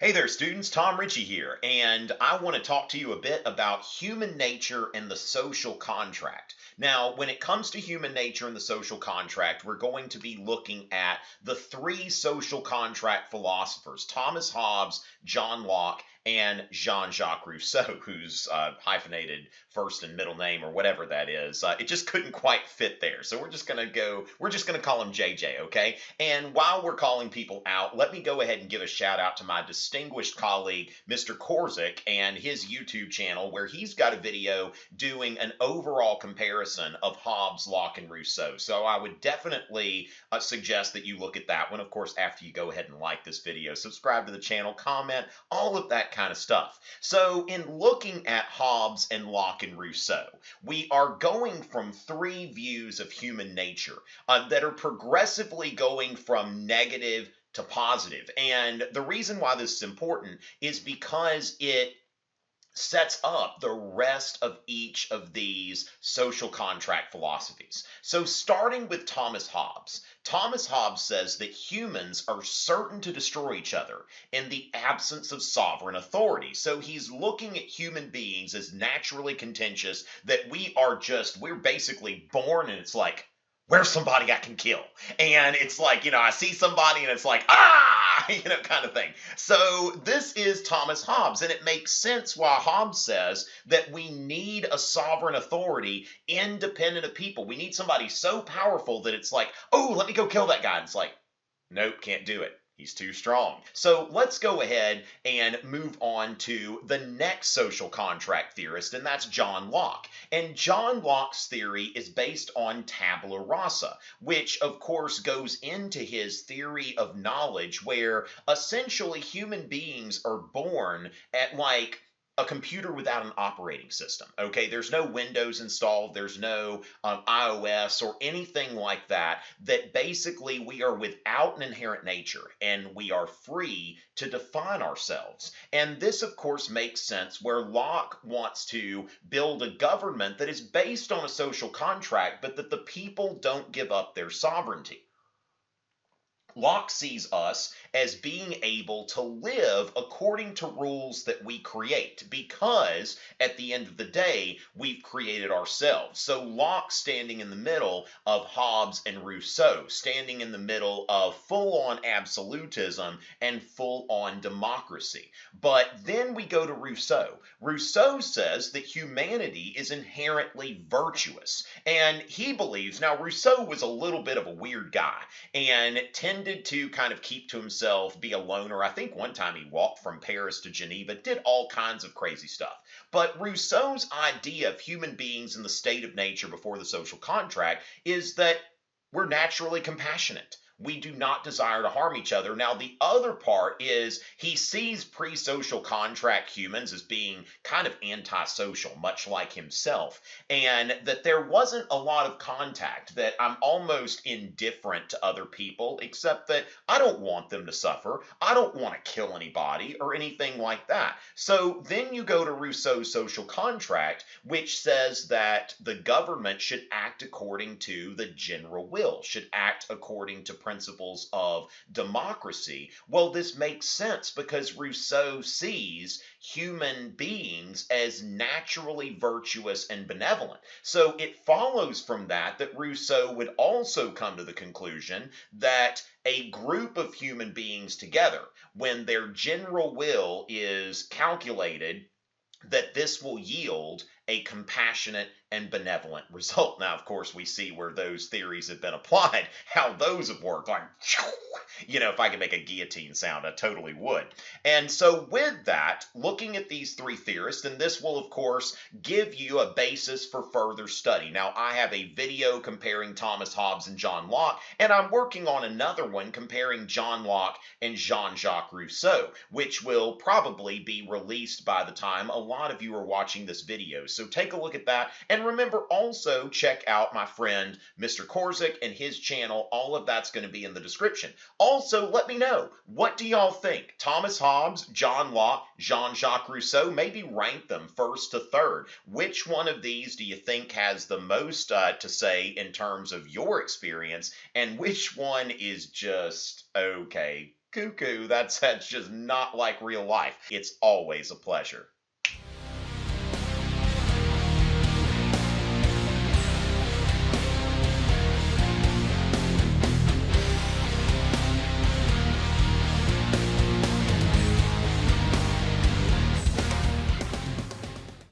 Hey there, students. Tom Richey here, and I want to talk to you a bit about human nature and the social contract. Now, when it comes to human nature and the social contract, we're going to be looking at the three social contract philosophers, Thomas Hobbes, John Locke, and Jean-Jacques Rousseau, whose hyphenated first and middle name or whatever that is, it just couldn't quite fit there. So we're just going to call him JJ, okay? And while we're calling people out, let me go ahead and give a shout out to my distinguished colleague, Mr. Korzik, and his YouTube channel, where he's got a video doing an overall comparison of Hobbes, Locke, and Rousseau. So I would definitely suggest that you look at that one, of course, after you go ahead and like this video, subscribe to the channel, comment, all of that kind of stuff. So in looking at Hobbes and Locke and Rousseau, we are going from three views of human nature that are progressively going from negative to positive. And the reason why this is important is because it sets up the rest of each of these social contract philosophies. So starting with Thomas Hobbes says that humans are certain to destroy each other in the absence of sovereign authority. So he's looking at human beings as naturally contentious, that we're basically born and it's like, where's somebody I can kill? And it's like, I see somebody and it's like, kind of thing. So this is Thomas Hobbes, and it makes sense why Hobbes says that we need a sovereign authority independent of people. We need somebody so powerful that it's like, oh, let me go kill that guy. And it's like, nope, can't do it. He's too strong. So let's go ahead and move on to the next social contract theorist, and that's John Locke. And John Locke's theory is based on tabula rasa, which of course goes into his theory of knowledge, where essentially human beings are born at like a computer without an operating system. Okay, there's no Windows installed, there's no iOS or anything like that, that basically we are without an inherent nature and we are free to define ourselves. And this, of course, makes sense where Locke wants to build a government that is based on a social contract, but that the people don't give up their sovereignty. Locke sees us as being able to live according to rules that we create, because at the end of the day, we've created ourselves. So Locke standing in the middle of Hobbes and Rousseau, standing in the middle of full-on absolutism and full-on democracy. But then we go to Rousseau. Rousseau says that humanity is inherently virtuous, and he believes, now Rousseau was a little bit of a weird guy, and tended to kind of keep to himself, be a loner. I think one time he walked from Paris to Geneva, did all kinds of crazy stuff. But Rousseau's idea of human beings in the state of nature before the social contract is that we're naturally compassionate. We do not desire to harm each other. Now, the other part is he sees pre-social contract humans as being kind of antisocial, much like himself, and that there wasn't a lot of contact, that I'm almost indifferent to other people, except that I don't want them to suffer. I don't want to kill anybody or anything like that. So then you go to Rousseau's social contract, which says that the government should act according to the general will, should act according to principles of democracy. Well, this makes sense because Rousseau sees human beings as naturally virtuous and benevolent. So it follows from that that Rousseau would also come to the conclusion that a group of human beings together, when their general will is calculated, that this will yield a compassionate and benevolent result. Now, of course, we see where those theories have been applied, how those have worked. Like, if I could make a guillotine sound, I totally would. And so with that, looking at these three theorists, and this will, of course, give you a basis for further study. Now, I have a video comparing Thomas Hobbes and John Locke, and I'm working on another one comparing John Locke and Jean-Jacques Rousseau, which will probably be released by the time a lot of you are watching this video. So take a look at that. And remember, also check out my friend Mr. Korzik and his channel. All of that's going to be in the description. Also, let me know, what do y'all think? Thomas Hobbes, John Locke, Jean-Jacques Rousseau, maybe rank them first to third. Which one of these do you think has the most to say in terms of your experience, and which one is just okay? cuckoo. That's just not like real life. It's always a pleasure.